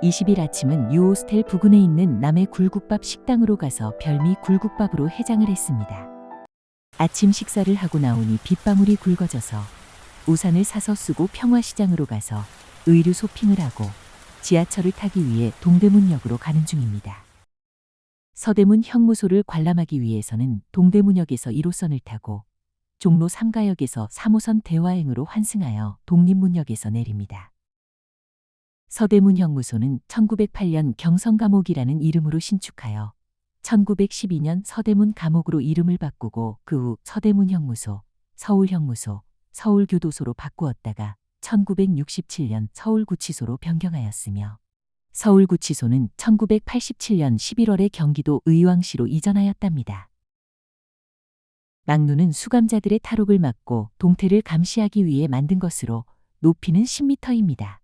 20일 아침은 유호스텔 부근에 있는 남해 굴국밥 식당으로 가서 별미 굴국밥으로 해장을 했습니다. 아침 식사를 하고 나오니 빗방울이 굵어져서 우산을 사서 쓰고 평화시장으로 가서 의류 쇼핑을 하고 지하철을 타기 위해 동대문역으로 가는 중입니다. 서대문 형무소를 관람하기 위해서는 동대문역에서 1호선을 타고 종로 3가역에서 3호선 대화행으로 환승하여 독립문역에서 내립니다. 서대문 형무소는 1908년 경성감옥이라는 이름으로 신축하여 1912년 서대문 감옥으로 이름을 바꾸고 그 후 서대문 형무소, 서울형무소, 서울교도소로 바꾸었다가 1967년 서울구치소로 변경하였으며 서울구치소는 1987년 11월에 경기도 의왕시로 이전하였답니다. 망루는 수감자들의 탈옥을 막고 동태를 감시하기 위해 만든 것으로 높이는 10m입니다.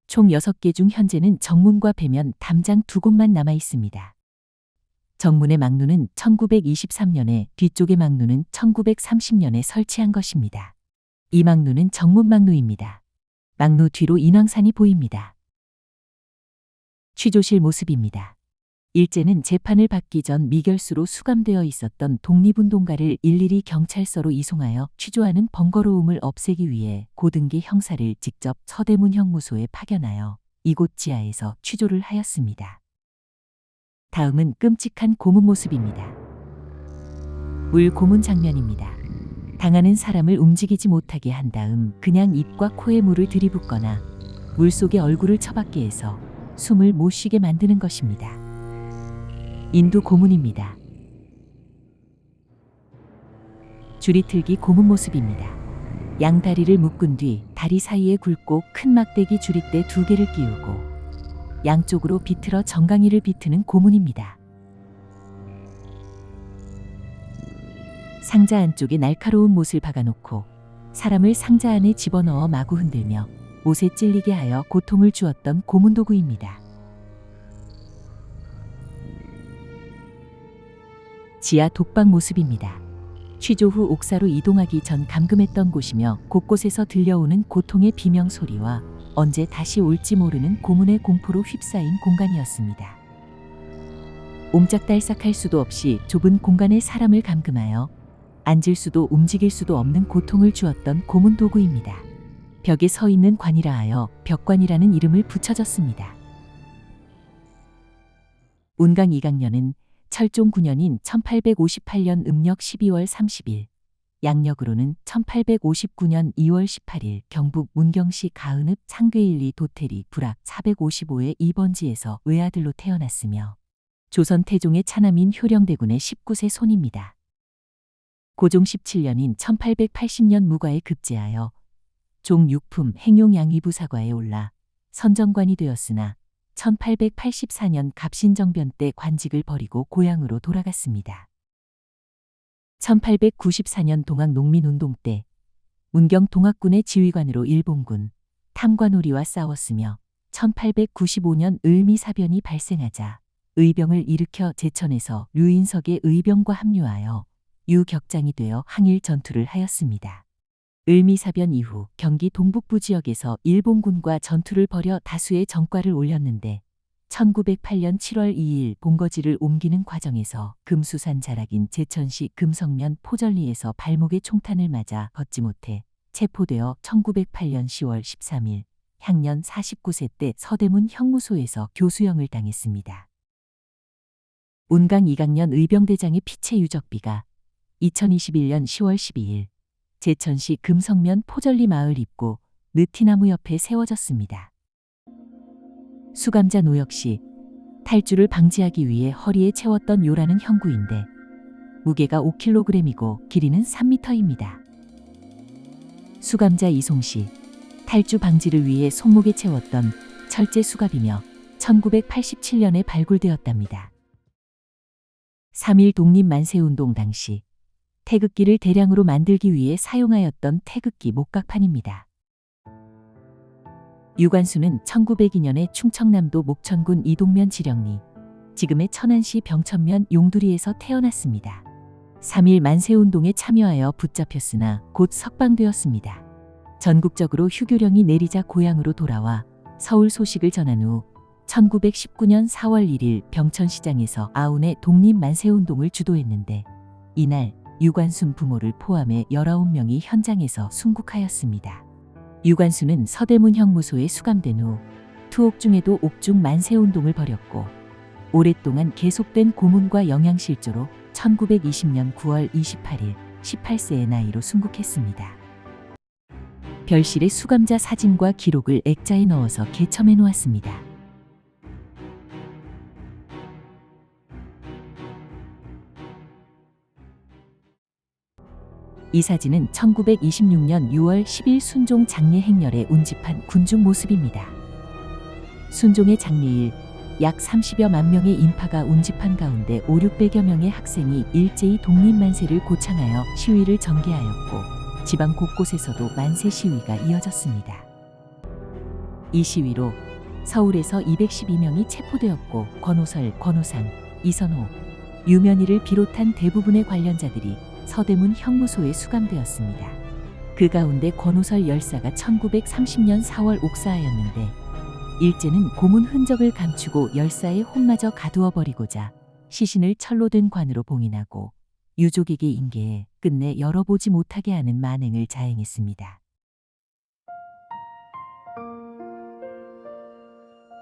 총 6개 중 현재는 정문과 배면 담장 2곳만 남아 있습니다. 정문의 망루는 1923년에, 뒤쪽의 망루는 1930년에 설치한 것입니다. 이 망루는 정문 망루입니다. 망루 뒤로 인왕산이 보입니다. 취조실 모습입니다. 일제는 재판을 받기 전 미결수로 수감되어 있었던 독립운동가를 일일이 경찰서로 이송하여 취조하는 번거로움을 없애기 위해 고등기 형사를 직접 서대문 형무소에 파견하여 이곳 지하에서 취조를 하였습니다. 다음은 끔찍한 고문 모습입니다. 물 고문 장면입니다. 당하는 사람을 움직이지 못하게 한 다음 그냥 입과 코에 물을 들이붓거나 물속에 얼굴을 처박게 해서 숨을 못 쉬게 만드는 것입니다. 인두 고문입니다. 줄이틀기 고문 모습입니다. 양다리를 묶은 뒤 다리 사이에 굵고 큰 막대기 줄이대 2개를 끼우고 양쪽으로 비틀어 정강이를 비트는 고문입니다. 상자 안쪽에 날카로운 못을 박아놓고 사람을 상자 안에 집어넣어 마구 흔들며 못에 찔리게 하여 고통을 주었던 고문 도구입니다. 지하 독방 모습입니다. 취조 후 옥사로 이동하기 전 감금했던 곳이며 곳곳에서 들려오는 고통의 비명 소리와 언제 다시 올지 모르는 고문의 공포로 휩싸인 공간이었습니다. 옴짝달싹할 수도 없이 좁은 공간에 사람을 감금하여 앉을 수도 움직일 수도 없는 고통을 주었던 고문 도구입니다. 벽에 서 있는 관이라 하여 벽관이라는 이름을 붙여졌습니다. 운강 이강년은 철종 9년인 1858년 음력 12월 30일, 양력으로는 1859년 2월 18일 경북 문경시 가은읍 상괴일리 도태리 불악 455의 2번지에서 외아들로 태어났으며 조선 태종의 차남인 효령대군의 19세 손입니다. 고종 17년인 1880년 무과에 급제하여 종육품 행용양의부사과에 올라 선정관이 되었으나 1884년 갑신정변 때 관직을 버리고 고향으로 돌아갔습니다. 1894년 동학농민운동 때 문경 동학군의 지휘관으로 일본군 탐관오리와 싸웠으며 1895년 을미사변이 발생하자 의병을 일으켜 제천에서 류인석의 의병과 합류하여 유격장이 되어 항일 전투를 하였습니다. 을미사변 이후 경기 동북부 지역에서 일본군과 전투를 벌여 다수의 전과를 올렸는데 1908년 7월 2일 본거지를 옮기는 과정에서 금수산 자락인 제천시 금성면 포절리에서 발목에 총탄을 맞아 걷지 못해 체포되어 1908년 10월 13일 향년 49세 때 서대문 형무소에서 교수형을 당했습니다. 운강 이강년 의병대장의 피체 유적비가 2021년 10월 12일 제천시 금성면 포절리 마을 입구 느티나무 옆에 세워졌습니다. 수감자 노 역시 탈주를 방지하기 위해 허리에 채웠던 요라는 형구인데 무게가 5kg이고 길이는 3m입니다. 수감자 이송시 탈주 방지를 위해 손목에 채웠던 철제 수갑이며 1987년에 발굴되었답니다. 3.1 독립만세운동 당시 태극기를 대량으로 만들기 위해 사용하였던 태극기 목각판입니다. 유관수는 1902년에 충청남도 목천군 이동면 지령리, 지금의 천안시 병천면 용두리에서 태어났습니다. 3.1 만세운동에 참여하여 붙잡혔으나 곧 석방되었습니다. 전국적으로 휴교령이 내리자 고향으로 돌아와 서울 소식을 전한 후 1919년 4월 1일 병천시장에서 아운의 독립만세운동을 주도했는데 이날 유관순 부모를 포함해 19명이 현장에서 순국하였습니다. 유관순은 서대문 형무소에 수감된 후 투옥중에도 옥중 만세운동을 벌였고 오랫동안 계속된 고문과 영양실조로 1920년 9월 28일 18세의 나이로 순국했습니다. 별실의 수감자 사진과 기록을 액자에 넣어서 개첨해 놓았습니다. 이 사진은 1926년 6월 10일 순종 장례 행렬에 운집한 군중 모습입니다. 순종의 장례일 약 30여만 명의 인파가 운집한 가운데 5, 600여 명의 학생이 일제히 독립만세를 고창하여 시위를 전개하였고 지방 곳곳에서도 만세 시위가 이어졌습니다. 이 시위로 서울에서 212명이 체포되었고 권오설, 권오상, 이선호, 유면희를 비롯한 대부분의 관련자들이 서대문 형무소에 수감되었습니다. 그 가운데 권오설 열사가 1930년 4월 옥사하였는데 일제는 고문 흔적을 감추고 열사의 혼마저 가두어 버리고자 시신을 철로 된 관으로 봉인하고 유족에게 인계해 끝내 열어보지 못하게 하는 만행을 자행했습니다.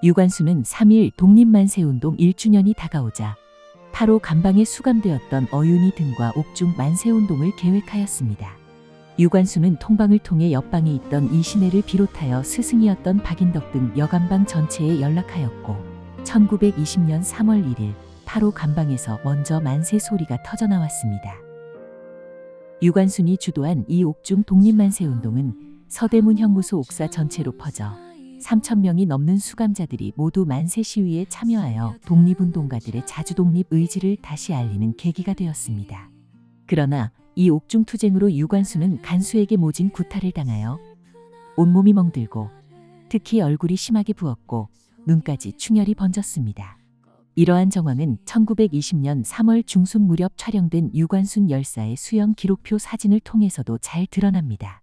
유관순은 3일 독립만세운동 1주년이 다가오자 8호 감방에 수감되었던 어윤희 등과 옥중 만세운동을 계획하였습니다. 유관순은 통방을 통해 옆방에 있던 이신혜를 비롯하여 스승이었던 박인덕 등 여감방 전체에 연락하였고 1920년 3월 1일 8호 감방에서 먼저 만세 소리가 터져나왔습니다. 유관순이 주도한 이 옥중 독립만세운동은 서대문 형무소 옥사 전체로 퍼져 3,000명이 넘는 수감자들이 모두 만세 시위에 참여하여 독립운동가들의 자주독립 의지를 다시 알리는 계기가 되었습니다. 그러나 이 옥중 투쟁으로 유관순은 간수에게 모진 구타를 당하여 온몸이 멍들고 특히 얼굴이 심하게 부었고 눈까지 충혈이 번졌습니다. 이러한 정황은 1920년 3월 중순 무렵 촬영된 유관순 열사의 수영 기록표 사진을 통해서도 잘 드러납니다.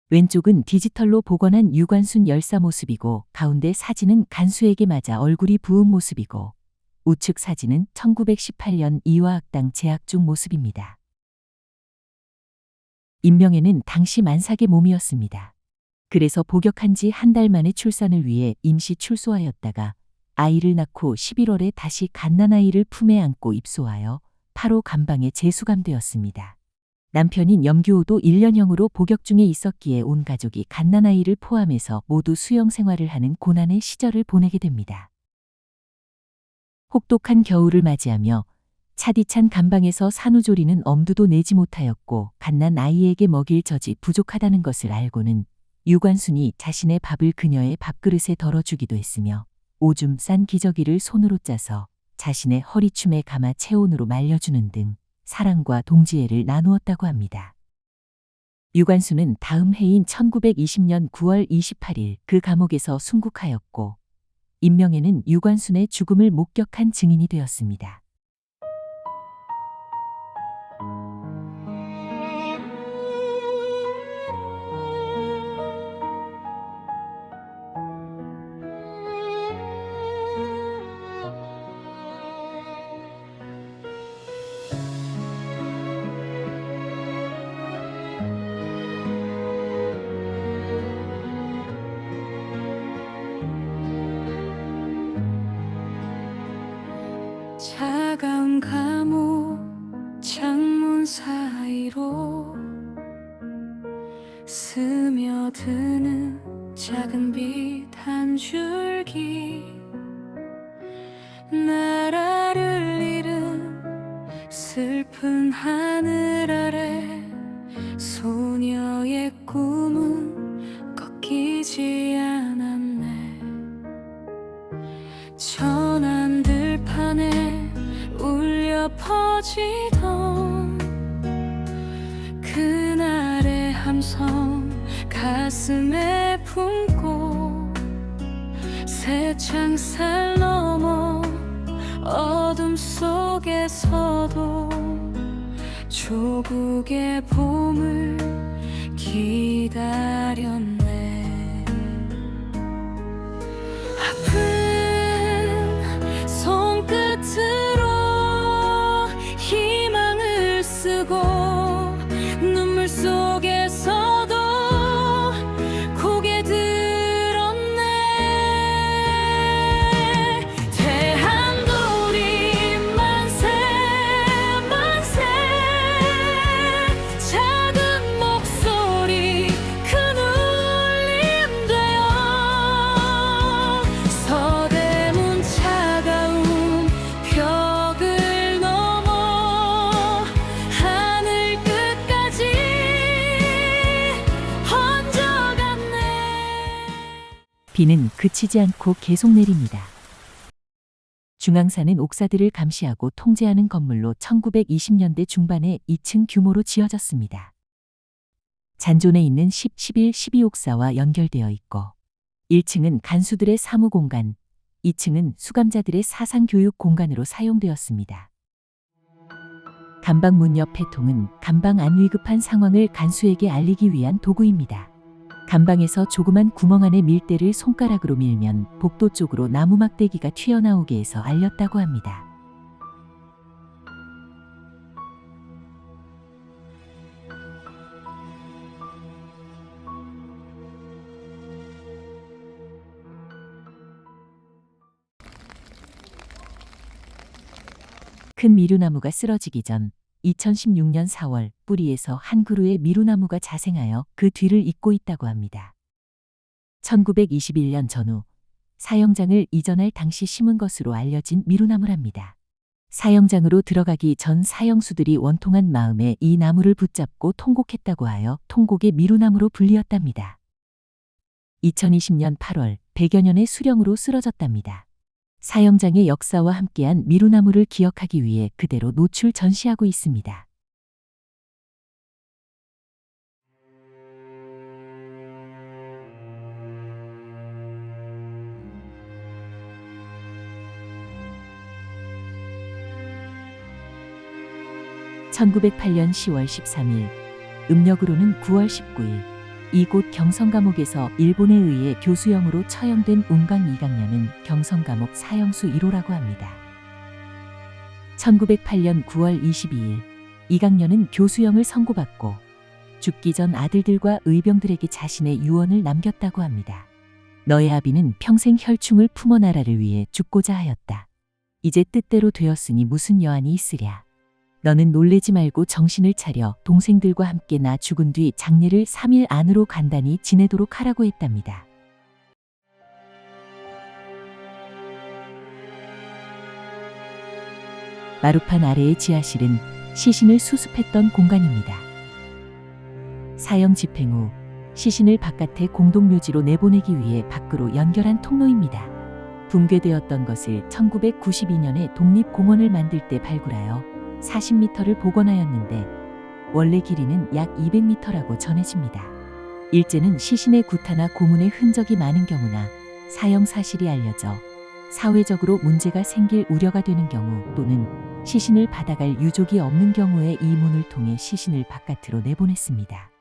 왼쪽은 디지털로 복원한 유관순 열사 모습이고 가운데 사진은 간수에게 맞아 얼굴이 부은 모습이고 우측 사진은 1918년 이화학당 재학 중 모습입니다. 임명애는 당시 만삭의 몸이었습니다. 그래서 복역한 지 한 달 만에 출산을 위해 임시 출소하였다가 아이를 낳고 11월에 다시 갓난아이를 품에 안고 입소하여 8호 감방에 재수감되었습니다. 남편인 염규호도 1년형으로 복역 중에 있었기에 온 가족이 갓난아이를 포함해서 모두 수영 생활을 하는 고난의 시절을 보내게 됩니다. 혹독한 겨울을 맞이하며 차디찬 감방에서 산후조리는 엄두도 내지 못하였고 갓난아이에게 먹일 젖이 부족하다는 것을 알고는 유관순이 자신의 밥을 그녀의 밥그릇에 덜어주기도 했으며 오줌 싼 기저귀를 손으로 짜서 자신의 허리춤에 감아 체온으로 말려주는 등 사랑과 동지애를 나누었다고 합니다. 유관순은 다음 해인 1920년 9월 28일 그 감옥에서 순국하였고 임명애는 유관순의 죽음을 목격한 증인이 되었습니다. 차가운 감옥 창문 사이로 스며드는 작은 빛 한 줄기 나라를 잃은 슬픈 하늘 아래 소녀의 꿈은 꺾이지 않았네. 천안 들판에 울려 퍼지던 그날의 함성 가슴에 품고 새 창살 넘어 어둠 속에서도 조국의 봄을 기다렸네. 비는 그치지 않고 계속 내립니다. 중앙사는 옥사들을 감시하고 통제하는 건물로 1920년대 중반에 2층 규모로 지어졌습니다. 잔존에 있는 10, 11, 12옥사와 연결되어 있고 1층은 간수들의 사무공간, 2층은 수감자들의 사상교육 공간으로 사용되었습니다. 감방문 옆 해통은 감방 안 위급한 상황을 간수에게 알리기 위한 도구입니다. 감방에서 조그만 구멍 안에 밀대를 손가락으로 밀면 복도 쪽으로 나무 막대기가 튀어나오게 해서 알렸다고 합니다. 큰 미루나무가 쓰러지기 전 2016년 4월 뿌리에서 한 그루의 미루나무가 자생하여 그 뒤를 잇고 있다고 합니다. 1921년 전후 사형장을 이전할 당시 심은 것으로 알려진 미루나무랍니다. 사형장으로 들어가기 전 사형수들이 원통한 마음에 이 나무를 붙잡고 통곡했다고 하여 통곡의 미루나무로 불리었답니다. 2020년 8월 100여 년의 수령으로 쓰러졌답니다. 사형장의 역사와 함께한 미루나무를 기억하기 위해 그대로 노출 전시하고 있습니다. (1908년 10월 13일) 음력으로는 9월 19일 이곳 경성감옥에서 일본에 의해 교수형으로 처형된 운강 이강년은 경성감옥 사형수 1호라고 합니다. 1908년 9월 22일 이강년은 교수형을 선고받고 죽기 전 아들들과 의병들에게 자신의 유언을 남겼다고 합니다. 너의 아비는 평생 혈충을 품어 나라를 위해 죽고자 하였다. 이제 뜻대로 되었으니 무슨 여한이 있으랴. 너는 놀래지 말고 정신을 차려 동생들과 함께 나 죽은 뒤 장례를 3일 안으로 간단히 지내도록 하라고 했답니다. 마루판 아래의 지하실은 시신을 수습했던 공간입니다. 사형 집행 후 시신을 바깥에 공동묘지로 내보내기 위해 밖으로 연결한 통로입니다. 붕괴되었던 것을 1992년에 독립공원을 만들 때 발굴하여 40m를 복원하였는데 원래 길이는 약 200m라고 전해집니다. 일제는 시신의 구타나 고문의 흔적이 많은 경우나 사형 사실이 알려져 사회적으로 문제가 생길 우려가 되는 경우 또는 시신을 받아갈 유족이 없는 경우에 이 문을 통해 시신을 바깥으로 내보냈습니다.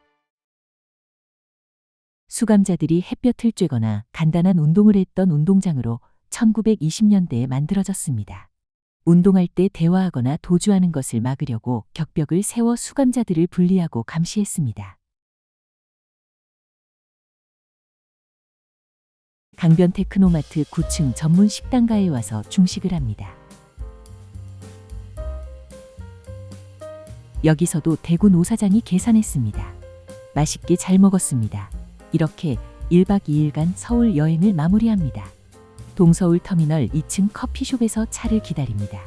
수감자들이 햇볕을 쬐거나 간단한 운동을 했던 운동장으로 1920년대에 만들어졌습니다. 운동할 때 대화하거나 도주하는 것을 막으려고 격벽을 세워 수감자들을 분리하고 감시했습니다. 강변 테크노마트 9층 전문 식당가에 와서 중식을 합니다. 여기서도 대구 노사장이 계산했습니다. 맛있게 잘 먹었습니다. 이렇게 1박 2일간 서울 여행을 마무리합니다. 동서울 터미널 2층 커피숍에서 차를 기다립니다.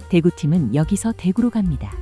대구팀은 여기서 대구로 갑니다.